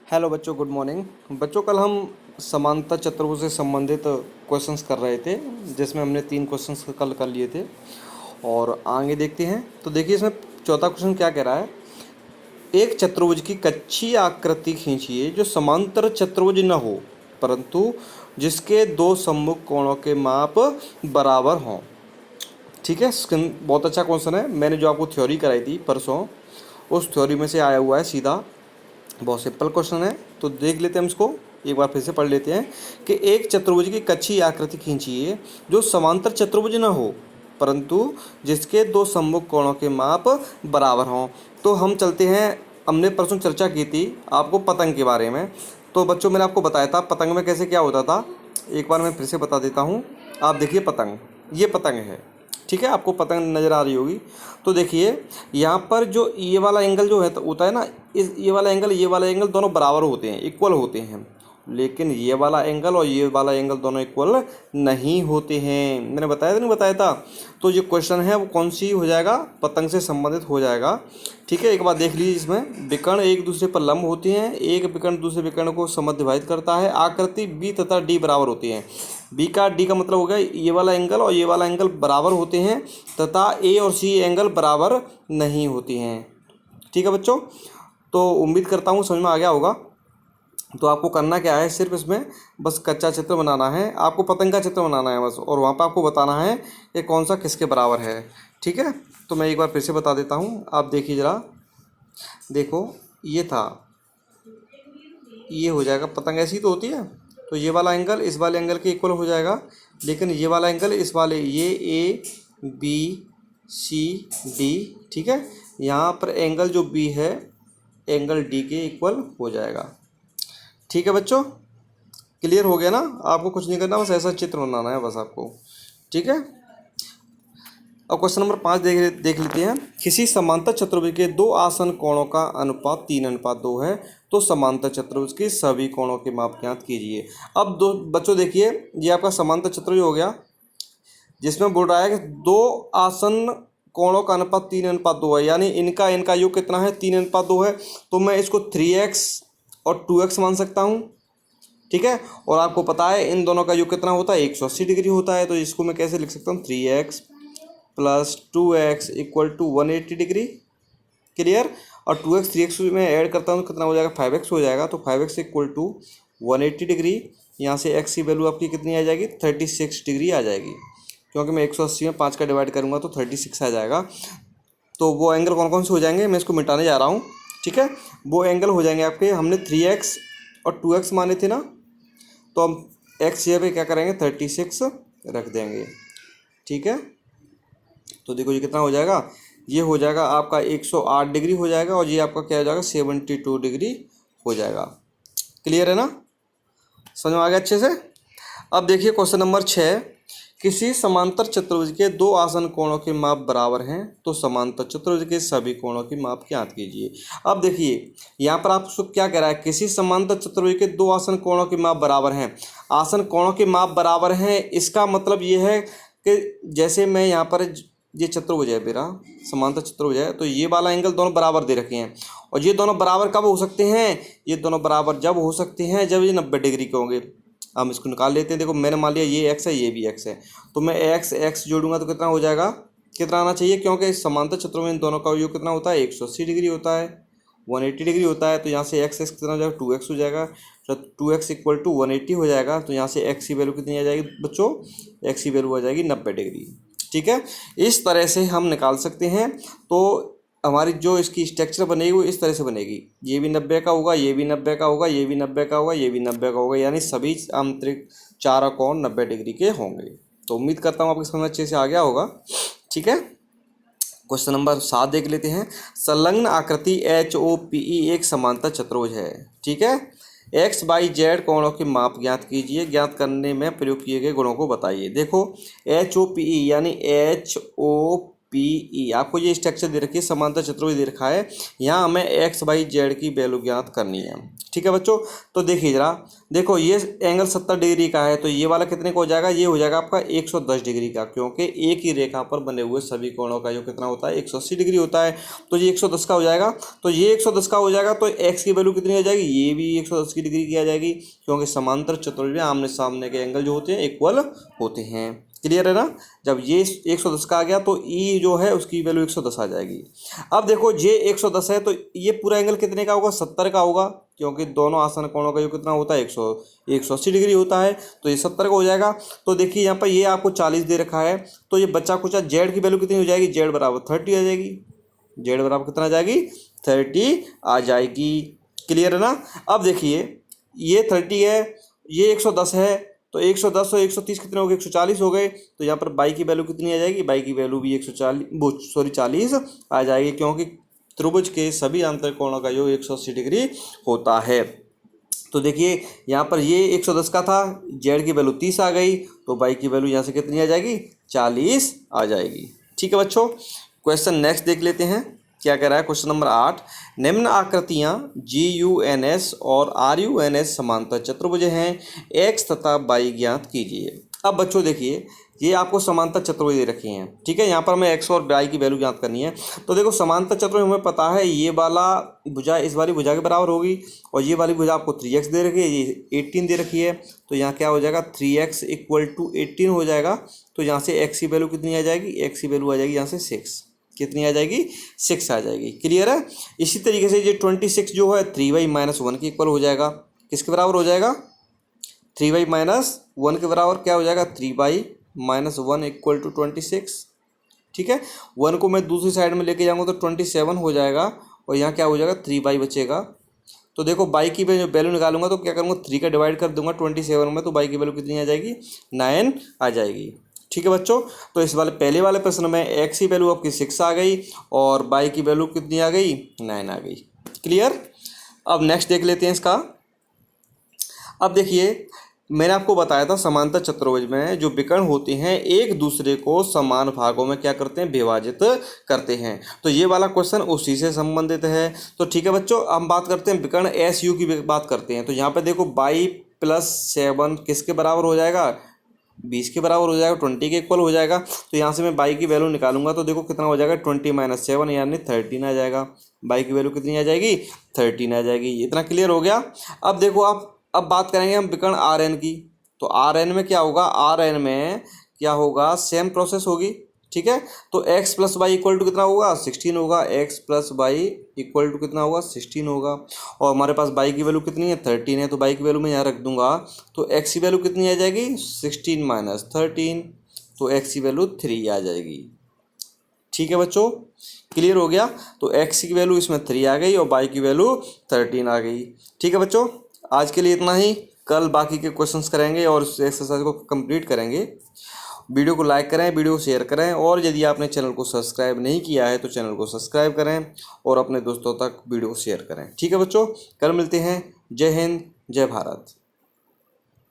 Hello बच्चों, good morning. बच्चों, कल हम समांतर चतुर्भुज से संबंधित क्वेश्चंस कर रहे थे, जिसमें हमने 3 क्वेश्चंस कल कर लिए थे और आगे देखते हैं। तो देखिए, इसमें चौथा क्वेश्चन क्या कह रहा है। एक चतुर्भुज की कच्ची आकृति खींचिए जो समांतर चतुर्भुज न हो, परंतु जिसके दो सम्मुख कोणों के माप बराबर हों। ठीक है, बहुत अच्छा क्वेश्चन है। मैंने जो आपको थ्योरी कराई थी परसों, उस थ्योरी में से आया हुआ है सीधा। बहुत सिंपल क्वेश्चन है, तो देख लेते हैं हम इसको। एक बार फिर से पढ़ लेते हैं कि एक चतुर्भुज की कच्ची आकृति खींचिए जो समांतर चतुर्भुज न हो, परंतु जिसके दो सम्मुख कोणों के माप बराबर हों। तो हम चलते हैं, हमने परसों चर्चा की थी आपको पतंग के बारे में। तो बच्चों, मैंने आपको बताया था पतंग में कैसे क्या होता था। एक बार मैं फिर से बता देता हूँ। आप देखिए, पतंग, ये पतंग है। ठीक है, आपको पतंग नज़र आ रही होगी। तो देखिए, यहाँ पर जो ये वाला एंगल जो है तो होता है ना, इस ये वाला एंगल दोनों बराबर होते हैं, इक्वल होते हैं। लेकिन ये वाला एंगल और ये वाला एंगल दोनों इक्वल नहीं होते हैं। मैंने बताया था नहीं बताया था। तो ये क्वेश्चन है वो कौन सी हो जाएगा, पतंग से संबंधित हो जाएगा। ठीक है, एक बार देख लीजिए। इसमें विकर्ण एक दूसरे पर लंब होती हैं, एक विकर्ण दूसरे विकर्ण को समद्विभाजित करता है। आकृति बी तथा डी बराबर होती हैं। बी का डी का मतलब हो गया ये वाला एंगल और ये वाला एंगल बराबर होते हैं, तथा ए और सी एंगल बराबर नहीं होती हैं। ठीक है बच्चों, तो उम्मीद करता हूँ समझ में आ गया होगा। तो आपको करना क्या है, सिर्फ इसमें बस कच्चा चित्र बनाना है। आपको पतंग का चित्र बनाना है बस, और वहाँ पर आपको बताना है कि कौन सा किसके बराबर है। ठीक है, तो मैं एक बार फिर से बता देता हूँ। आप देखिए ज़रा, देखो, ये था, ये हो जाएगा पतंग, ऐसी तो होती है। तो ये वाला एंगल इस वाले एंगल के इक्वल हो जाएगा, लेकिन ये वाला एंगल इस वाले, ये ए बी सी डी, ठीक है, यहाँ पर एंगल जो बी है एंगल डी के इक्वल हो जाएगा। ठीक है बच्चों, क्लियर हो गया ना। आपको कुछ नहीं करना, बस ऐसा चित्र बनाना है बस आपको। ठीक है, अब क्वेश्चन नंबर 5 देख लेते हैं। किसी समांतर चतुर्भुज के दो आसन कोणों का अनुपात 3:2 है, तो समांतर चतुर्भुज के सभी कोणों के माप ज्ञात कीजिए। अब दो बच्चों देखिए, ये आपका समांतर चतुर्भुज हो गया, जिसमें बोल रहा है कि दो आसन कोणों का अनुपात 3:2 है, यानी इनका इनका योग कितना है, 3:2 है। तो मैं इसको 3x और 2x मान सकता हूँ। ठीक है, और आपको पता है इन दोनों का योग कितना होता है, 180 डिग्री होता है। तो इसको मैं कैसे लिख सकता हूँ, 3x plus 2x equal to 180 degree. Clear. और 2x 3x में ऐड करता हूँ तो कितना हो जाएगा, 5x हो जाएगा। तो 5x इक्वल टू 180 डिग्री। यहाँ से x की वैल्यू आपकी कितनी आ जाएगी, 36 डिग्री आ जाएगी, क्योंकि मैं 180 में 5 का डिवाइड करूँगा तो 36 आ जाएगा। तो वो एंगल कौन कौन से हो जाएंगे, मैं इसको मिटाने जा रहा हूँ। ठीक है, वो एंगल हो जाएंगे आपके, हमने 3x और 2x माने थे ना, तो हम x जगह पे क्या करेंगे, 36 रख देंगे। ठीक है, तो देखो ये कितना हो जाएगा, ये हो जाएगा आपका 108 डिग्री हो जाएगा, और ये आपका क्या हो जाएगा, 72 डिग्री हो जाएगा। क्लियर है ना, समझ में आ गया अच्छे से। अब देखिए क्वेश्चन नंबर 6। किसी समांतर चतुर्भुज के दो आसन कोणों के माप बराबर हैं, तो समांतर चतुर्भुज के सभी कोणों की माप ज्ञात कीजिए। अब देखिए यहाँ पर आपको क्या कह रहा है, किसी समांतर चतुर्भुज के दो आसन कोणों के माप बराबर हैं। आसन कोणों के माप बराबर हैं, इसका मतलब ये है कि जैसे मैं यहाँ पर, ये चतुर्भुज है मेरा, समांतर चतुर्भुज है, तो ये वाला एंगल दोनों बराबर दे रखे हैं। और ये दोनों बराबर कब हो सकते हैं, ये दोनों बराबर जब हो सकते हैं जब ये 90 डिग्री के होंगे। हम इसको निकाल लेते हैं। देखो मैंने मान लिया ये x है, ये भी x है, तो मैं x जोड़ूंगा तो कितना हो जाएगा, कितना आना चाहिए, क्योंकि समांतर चतुर्भुज इन दोनों का योग कितना होता है, 180 डिग्री होता है, 180 डिग्री होता है। तो यहाँ से x कितना हो जाएगा, 2x हो जाएगा। तो 2x इक्वल टू 180 हो जाएगा। तो यहाँ से x की वैल्यू कितनी आ जाएगी बच्चों, x की वैल्यू आ जाएगी 90 डिग्री। ठीक है, इस तरह से हम निकाल सकते हैं। तो हमारी जो इसकी स्ट्रक्चर बनेगी वो इस तरह से बनेगी, ये भी 90 का होगा, ये भी 90 का होगा, ये भी 90 का होगा, ये भी 90 का होगा, यानी सभी आंतरिक चारों कोण 90 डिग्री के होंगे। तो उम्मीद करता हूँ आपको समझ अच्छे से आ गया होगा। ठीक है, क्वेश्चन नंबर 7 देख लेते हैं। संलग्न आकृति HOPE एक समांतर चतुर्भुज है। ठीक है, एक्स वाई जेड कोणों के माप ज्ञात कीजिए, ज्ञात करने में प्रयोग किए गए गुणों को बताइए। देखो HOPE यानी HOPE ई। आपको ये स्ट्रक्चर दे रखी है, समांतर चतुर्भुज दे रखा है, यहाँ हमें एक्स वाई जेड की वैल्यू ज्ञात करनी है। ठीक है बच्चों, तो देखिए जरा, देखो ये एंगल 70 डिग्री का है, तो ये वाला कितने का हो जाएगा, ये हो जाएगा आपका 110 डिग्री का, क्योंकि एक ही रेखा पर बने हुए सभी कोणों का जो कितना होता है 180 डिग्री होता है, तो ये 110 का हो जाएगा। तो ये 110 का हो जाएगा, तो एक्स की वैल्यू कितनी हो जाएगी, ये भी 110 की डिग्री की आ जाएगी, क्योंकि समांतर चतुर्भुज में आमने सामने के एंगल जो होते हैं इक्वल होते हैं। क्लियर है ना। जब ये 110 का आ गया तो ई जो है उसकी वैल्यू 110 आ जाएगी। अब देखो ये 110 है, तो ये पूरा एंगल कितने का होगा, 70 का होगा, क्योंकि दोनों आसन कोणों का जो कितना होता है 180 डिग्री होता है, तो ये 70 का हो जाएगा। तो देखिए यहाँ पर ये आपको 40 दे रखा है, तो ये बच्चा कुछ जेड की वैल्यू कितनी हो जाएगी, जेड बराबर 30 आ जाएगी, जेड बराबर कितना आ जाएगी 30 आ जाएगी। क्लियर है ना। अब देखिए ये 30 है, ये 110 है, तो 110 और 130 कितने हो गए, 140 हो गए, तो यहाँ पर बाई की वैल्यू कितनी आ जाएगी, बाई की वैल्यू भी 40 आ जाएगी, क्योंकि त्रिभुज के सभी आंतरिक कोणों का जो 180 डिग्री होता है। तो देखिए यहाँ पर ये 110 का था, जेड की वैल्यू 30 आ गई, तो बाई की वैल्यू यहाँ से कितनी आ जाएगी 40 आ जाएगी। ठीक है बच्चों, क्वेश्चन नेक्स्ट देख लेते हैं क्या कह रहा है। क्वेश्चन नंबर 8, निम्न आकृतियाँ GUNS और RUNS समांतर चतुर्भुज हैं, एक्स तथा बाई ज्ञात कीजिए। अब बच्चों देखिए ये आपको समांतर चतुर्भुज दे रखी हैं, ठीक है, यहाँ पर हमें एक्स और बाई की वैल्यू ज्ञात करनी है। तो देखो समांतर चतुर्भुज हमें पता है ये वाला भुजा इस वाली भुजा के बराबर होगी, और ये वाली भुजा आपको 3x दे रखी है, ये 18 दे रखी है, तो यहाँ क्या हो जाएगा 3x = 18 हो जाएगा। तो यहाँ से x की वैल्यू कितनी आ जाएगी, x की वैल्यू आ जाएगी यहाँ से 6, कितनी आ जाएगी 6 आ जाएगी। क्लियर है। इसी तरीके से ये 26 जो है 3y-1 के इक्वल हो जाएगा, किसके बराबर हो जाएगा 3y-1 के बराबर क्या हो जाएगा 3y-1 = 26। ठीक है, 1 को मैं दूसरी साइड में लेके जाऊंगा तो 27 हो जाएगा, और यहाँ क्या हो जाएगा 3y बचेगा। तो देखो बाई की वैल्यू निकालूंगा तो क्या करूँगा 3 का डिवाइड कर दूंगा 27 में, तो बाई की वैल्यू कितनी आ जाएगी 9 आ जाएगी। ठीक है बच्चों, तो इस वाले पहले वाले प्रश्न में एक्स की वैल्यू आपकी 6 आ गई और बाई की वैल्यू कितनी आ गई 9 आ गई। क्लियर। अब नेक्स्ट देख लेते हैं इसका। अब देखिए मैंने आपको बताया था समांतर चतुर्भुज में जो विकर्ण होते हैं एक दूसरे को समान भागों में क्या करते हैं विभाजित करते हैं, तो ये वाला क्वेश्चन उसी से संबंधित है। तो ठीक है बच्चों, हम बात करते हैं विकर्ण SU की बात करते हैं। तो यहाँ पे देखो बाई +7 किसके बराबर हो जाएगा 20 के बराबर हो जाएगा, 20 के इक्वल हो जाएगा। तो यहाँ से मैं बाई की वैल्यू निकालूंगा तो देखो कितना हो जाएगा 20-7 यानी 13 आ जाएगा। बाई की वैल्यू कितनी आ जाएगी 13 आ जाएगी। इतना क्लियर हो गया। अब देखो आप अब बात करेंगे हम विकर्ण RN की। तो RN में क्या होगा, RN में क्या होगा सेम प्रोसेस होगी। ठीक है, तो x + y = कितना होगा 16 होगा, x + y = कितना होगा 16 होगा, और हमारे पास y की वैल्यू कितनी है 13 है, तो y की वैल्यू मैं यहाँ रख दूंगा, तो x की वैल्यू कितनी आ जाएगी 16 - 13, तो x की वैल्यू 3 आ जाएगी। ठीक है बच्चों, क्लियर हो गया। तो x की वैल्यू इसमें 3 आ गई और y की वैल्यू 13 आ गई। ठीक है बच्चों, आज के लिए इतना ही, कल बाकी के क्वेश्चंस करेंगे और इस एक्सरसाइज को कंप्लीट करेंगे। वीडियो को लाइक करें, वीडियो को शेयर करें, और यदि आपने चैनल को सब्सक्राइब नहीं किया है तो चैनल को सब्सक्राइब करें और अपने दोस्तों तक वीडियो को शेयर करें। ठीक है बच्चों, कल मिलते हैं। जय हिंद, जय भारत।